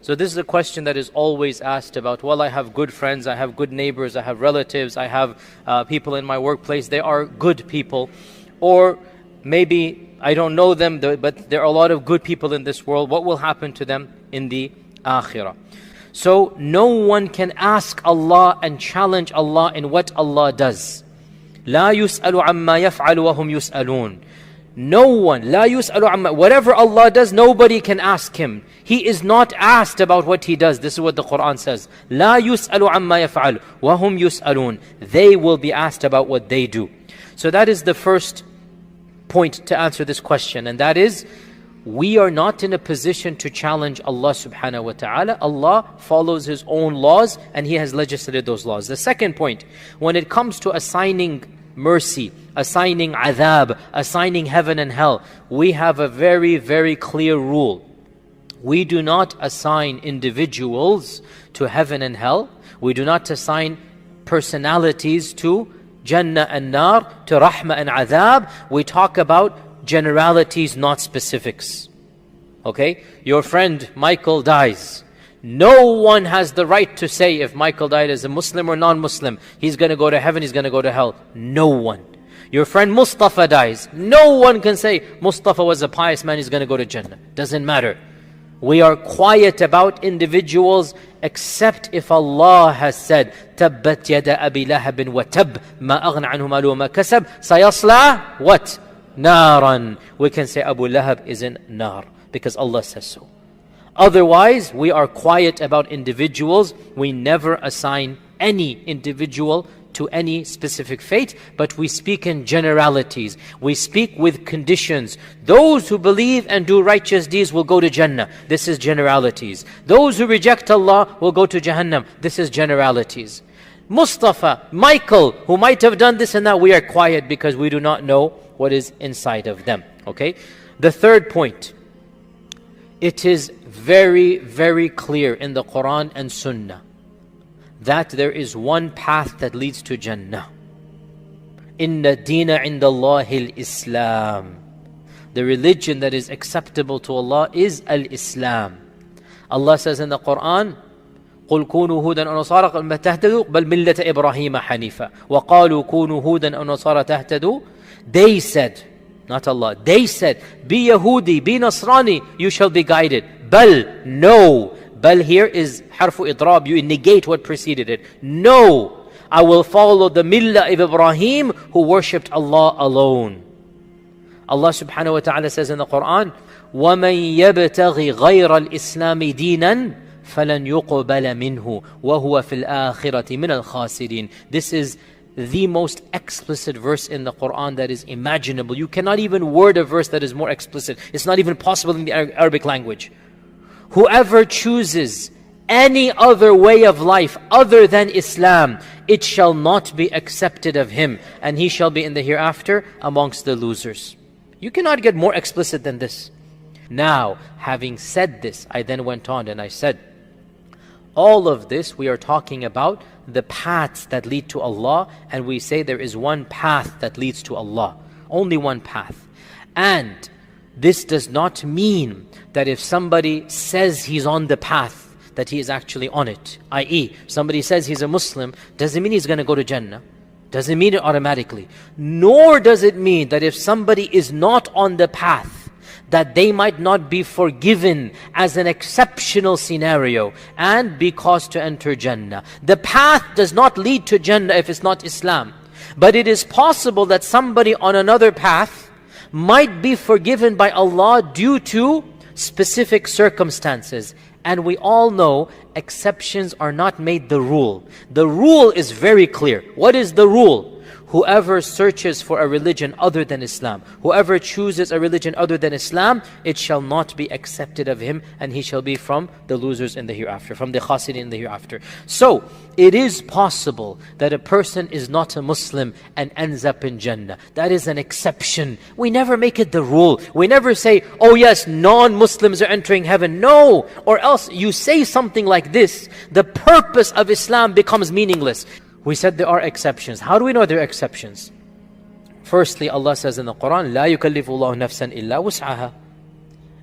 So this is a question that is always asked about, well, I have good friends, I have good neighbors, I have relatives, I have people in my workplace, they are good people. Or maybe I don't know them, but there are a lot of good people in this world. What will happen to them in the akhirah? So no one can ask Allah and challenge Allah in what Allah does. لا يسأل عما يفعل وهم يسألون. No one, لا يسأل عما, whatever Allah does, nobody can ask Him. He is not asked about what He does. This is what the Quran says. لا يسأل عما يفعل وهم يسألون. They will be asked about what they do. So that is the first point to answer this question, and that is, we are not in a position to challenge Allah subhanahu wa ta'ala. Allah follows His own laws and He has legislated those laws. The second point, when it comes to assigning mercy, assigning adhab, assigning heaven and hell, we have a very, very clear rule. We do not assign individuals to heaven and hell. We do not assign personalities to Jannah and Nar, to Rahmah and Adhab. We talk about generalities, not specifics. Okay? Your friend Michael dies. No one has the right to say if Michael died as a Muslim or non-Muslim, he's going to go to heaven, he's going to go to hell. No one. Your friend Mustafa dies. No one can say Mustafa was a pious man, he's going to go to Jannah. Doesn't matter. We are quiet about individuals except if Allah has said, تَبَّتْ يَدَ أَبِي لَهَبٍ وَتَبْ مَا أَغْنَ عَنْهُ مَالُهُ وَمَا كَسَبْ سَيَصْلَى what? نَارًا. We can say Abu Lahab is in Nar because Allah says so. Otherwise, we are quiet about individuals. We never assign any individual to any specific fate, but we speak in generalities. We speak with conditions. Those who believe and do righteous deeds will go to Jannah. This is generalities. Those who reject Allah will go to Jahannam. This is generalities. Mustafa, Michael, who might have done this and that, we are quiet because we do not know what is inside of them. Okay? The third point, it is very, very clear in the Quran and Sunnah that there is one path that leads to Jannah. Inna deena indallahi al-Islam. The religion that is acceptable to Allah is al-Islam. Allah says in the Quran, قُلْ كُونُوا هُودًا أَوْ نَصَارَىٰ قَالَ تَهْتَدُوا بَلْ مِلَّةَ إِبْرَاهِيمَ حَنِيفًا وَقَالُوا كُونُوا هُودًا أَوْ نَصَارَىٰ تَهْتَدُوا. They said, not Allah, they said, be Yahudi, be Nasrani, you shall be guided. Bal, no. Bal here is harfu idrab, you negate what preceded it. No, I will follow the millah of Ibrahim who worshipped Allah alone. Allah subhanahu wa ta'ala says in the Quran, وَمَنْ يَبْتَغِ غَيْرَ الْإِسْلَامِ دِينًا فَلَنْ يُقْبَلَ مِنْهُ وَهُوَ فِي الْآخِرَةِ مِنَ الْخَاسِرِينَ. This is the most explicit verse in the Quran that is imaginable. You cannot even word a verse that is more explicit. It's not even possible in the Arabic language. Whoever chooses any other way of life other than Islam, it shall not be accepted of him, and he shall be in the hereafter amongst the losers. You cannot get more explicit than this. Now, having said this, I then went on and I said, all of this we are talking about the paths that lead to Allah, and we say there is one path that leads to Allah. Only one path. And this does not mean that if somebody says he's on the path, that he is actually on it. I.e., somebody says he's a Muslim, doesn't mean he's going to go to Jannah. Doesn't mean it automatically. Nor does it mean that if somebody is not on the path, that they might not be forgiven as an exceptional scenario and be caused to enter Jannah. The path does not lead to Jannah if it's not Islam. But it is possible that somebody on another path might be forgiven by Allah due to specific circumstances. And we all know exceptions are not made the rule. The rule is very clear. What is the rule? Whoever searches for a religion other than Islam, whoever chooses a religion other than Islam, it shall not be accepted of him, and he shall be from the losers in the hereafter, from the khasirin in the hereafter. So, it is possible that a person is not a Muslim and ends up in Jannah. That is an exception. We never make it the rule. We never say, oh yes, non-Muslims are entering heaven. No! Or else you say something like this, the purpose of Islam becomes meaningless. We said there are exceptions. How do we know there are exceptions? Firstly, Allah says in the Quran, لا يكلف الله نفسا إلا وسعها.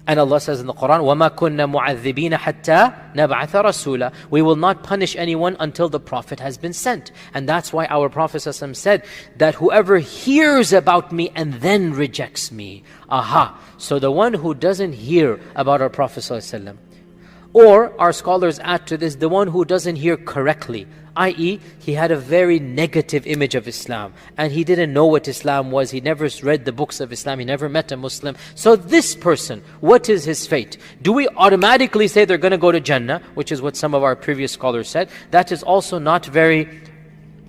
And Allah says in the Quran, وَمَا كُنَّا مُعَذِّبِينَ حَتَّى نَبْعَثَ رَسُولًا. We will not punish anyone until the Prophet has been sent. And that's why our Prophet ﷺ said that whoever hears about me and then rejects me. Aha! So the one who doesn't hear about our Prophet ﷺ, or our scholars add to this, the one who doesn't hear correctly, i.e., he had a very negative image of Islam and he didn't know what Islam was, he never read the books of Islam, he never met a Muslim. So this person, what is his fate? Do we automatically say they're going to go to Jannah, which is what some of our previous scholars said? That is also not very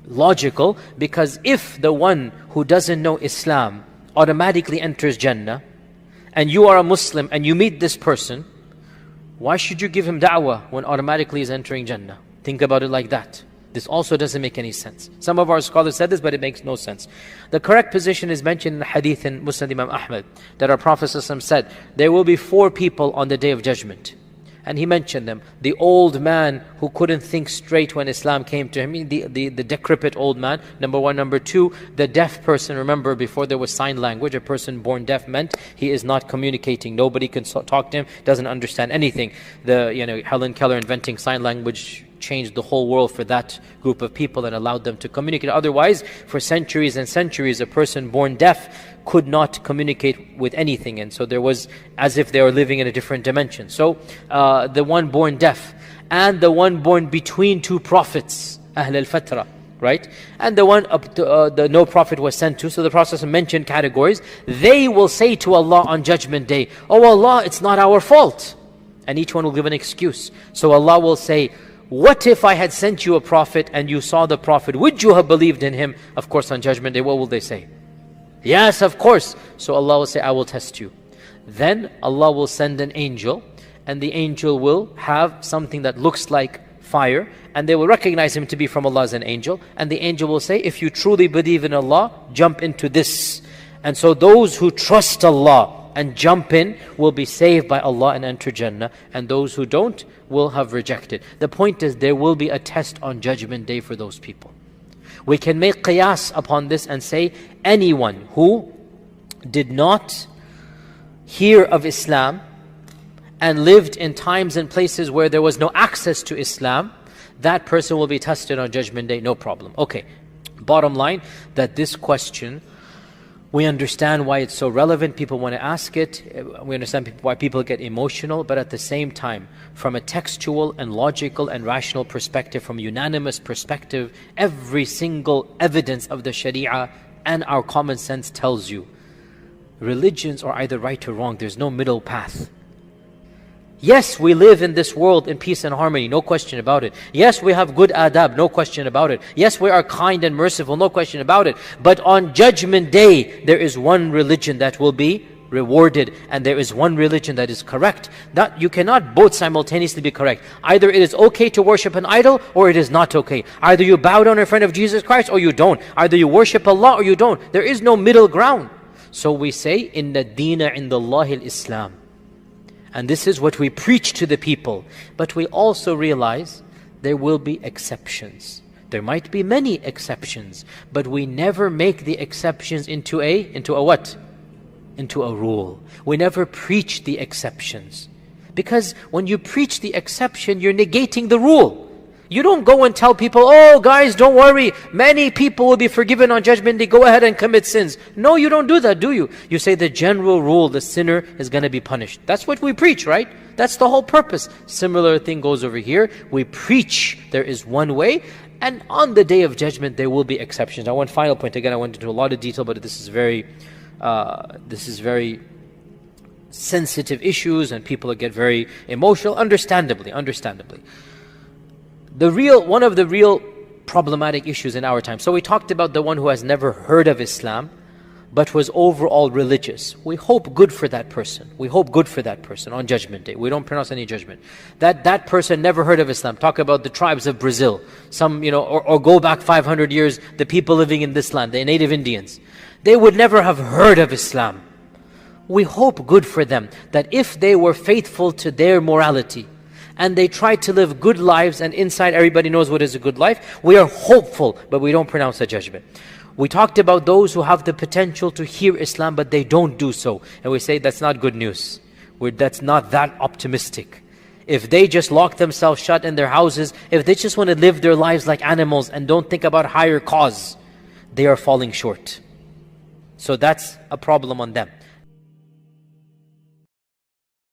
logical, because if the one who doesn't know Islam automatically enters Jannah, and you are a Muslim and you meet this person, why should you give him da'wah when automatically he's entering Jannah? Think about it like that. This also doesn't make any sense. Some of our scholars said this, but it makes no sense. The correct position is mentioned in the hadith in Musnad Imam Ahmad, that our Prophet ﷺ said, there will be 4 people on the Day of Judgment. And he mentioned them. The old man who couldn't think straight when Islam came to him, the decrepit old man, number 1. Number 2, the deaf person. Remember, before there was sign language, a person born deaf meant he is not communicating. Nobody can talk to him, doesn't understand anything. Helen Keller inventing sign language changed the whole world for that group of people and allowed them to communicate. Otherwise, for centuries and centuries, a person born deaf could not communicate with anything, and so there was as if they were living in a different dimension. So the one born deaf and the one born between 2 prophets, Ahl al-Fatra, right? And the one no prophet was sent to. So the Prophet mentioned categories. They will say to Allah on Judgment Day, oh Allah, it's not our fault. And each one will give an excuse. So Allah will say, what if I had sent you a prophet and you saw the prophet? Would you have believed in him? Of course, on Judgment Day, what will they say? Yes, of course. So Allah will say, I will test you. Then Allah will send an angel, and the angel will have something that looks like fire, and they will recognize him to be from Allah as an angel. And the angel will say, if you truly believe in Allah, jump into this. And so those who trust Allah and jump in will be saved by Allah and enter Jannah, and those who don't will have rejected. The point is, there will be a test on Judgment Day for those people. We can make qiyas upon this and say, anyone who did not hear of Islam and lived in times and places where there was no access to Islam, that person will be tested on Judgment Day, no problem. Okay, bottom line, that this question, we understand why it's so relevant, people want to ask it, we understand why people get emotional, but at the same time, from a textual and logical and rational perspective, from a unanimous perspective, every single evidence of the Sharia and our common sense tells you, religions are either right or wrong, there's no middle path. Yes, we live in this world in peace and harmony, no question about it. Yes, we have good adab, no question about it. Yes, we are kind and merciful, no question about it. But on Judgment Day, there is one religion that will be rewarded, and there is one religion that is correct. That you cannot both simultaneously be correct. Either it is okay to worship an idol, or it is not okay. Either you bow down in front of Jesus Christ, or you don't. Either you worship Allah, or you don't. There is no middle ground. So we say, Inna Deena Indallahi al-Islam. And this is what we preach to the people. But we also realize there will be exceptions. There might be many exceptions, but we never make the exceptions into a what? Into a rule. We never preach the exceptions. Because when you preach the exception, you're negating the rule. You don't go and tell people, oh guys, don't worry, many people will be forgiven on Judgment Day, go ahead and commit sins. No, you don't do that, do you? You say the general rule, the sinner is going to be punished. That's what we preach, right? That's the whole purpose. Similar thing goes over here. We preach there is one way, and on the Day of Judgment there will be exceptions. Now, one final point, again, I went into a lot of detail, but this is very sensitive issues, and people get very emotional, understandably. One of the real problematic issues in our time. So we talked about the one who has never heard of Islam, but was overall religious. We hope good for that person. We hope good for that person on Judgment Day. We don't pronounce any judgment. That person never heard of Islam. Talk about the tribes of Brazil. Some, or go back 500 years, the people living in this land, the native Indians. They would never have heard of Islam. We hope good for them, that if they were faithful to their morality, and they try to live good lives, and inside everybody knows what is a good life, we are hopeful, but we don't pronounce a judgment. We talked about those who have the potential to hear Islam, but they don't do so. And we say that's not good news. that's not that optimistic. If they just lock themselves shut in their houses, if they just want to live their lives like animals and don't think about higher cause, they are falling short. So that's a problem on them.